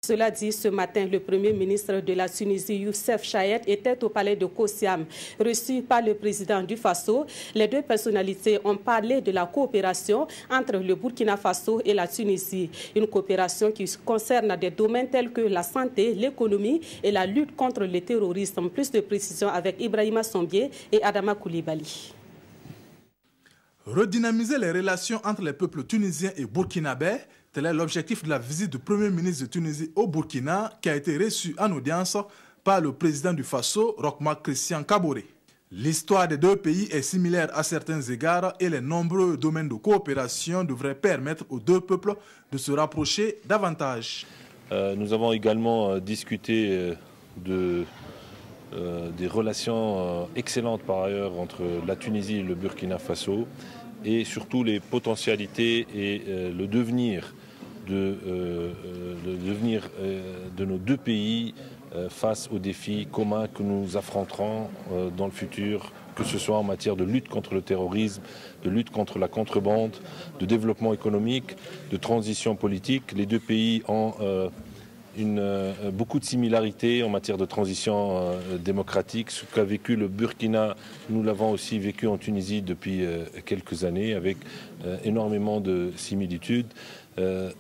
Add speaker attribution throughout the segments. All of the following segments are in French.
Speaker 1: Cela dit, ce matin, le Premier ministre de la Tunisie, Youssef Chahed, était au palais de Kosiam, reçu par le président du Faso. Les deux personnalités ont parlé de la coopération entre le Burkina Faso et la Tunisie. Une coopération qui concerne des domaines tels que la santé, l'économie et la lutte contre le terrorisme. Plus de précisions avec Ibrahima Sombier et Adama Koulibaly.
Speaker 2: Redynamiser les relations entre les peuples tunisiens et burkinabés, tel est l'objectif de la visite du Premier ministre de Tunisie au Burkina qui a été reçu en audience par le président du Faso, Roch-Marc Christian Kaboré. L'histoire des deux pays est similaire à certains égards et les nombreux domaines de coopération devraient permettre aux deux peuples de se rapprocher davantage.
Speaker 3: Nous avons également discuté des relations excellentes par ailleurs entre la Tunisie et le Burkina Faso et surtout les potentialités et le devenir de nos deux pays face aux défis communs que nous affronterons dans le futur, que ce soit en matière de lutte contre le terrorisme, de lutte contre la contrebande, de développement économique, de transition politique. Les deux pays ont beaucoup de similarités en matière de transition démocratique. Ce qu'a vécu le Burkina, nous l'avons aussi vécu en Tunisie depuis quelques années avec énormément de similitudes.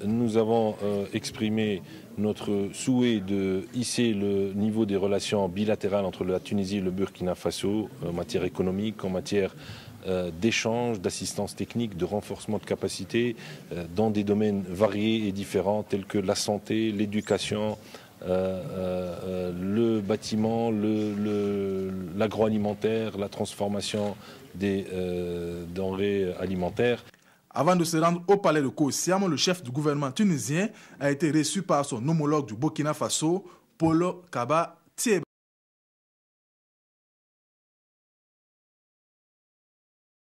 Speaker 3: Nous avons exprimé notre souhait de hisser le niveau des relations bilatérales entre la Tunisie et le Burkina Faso en matière économique, en matière d'échange, d'assistance technique, de renforcement de capacités dans des domaines variés et différents tels que la santé, l'éducation, le bâtiment, l'agroalimentaire, la transformation des denrées alimentaires.
Speaker 2: Avant de se rendre au palais de Kosiam, le chef du gouvernement tunisien a été reçu par son homologue du Burkina Faso, Paulo Kaba Thieba.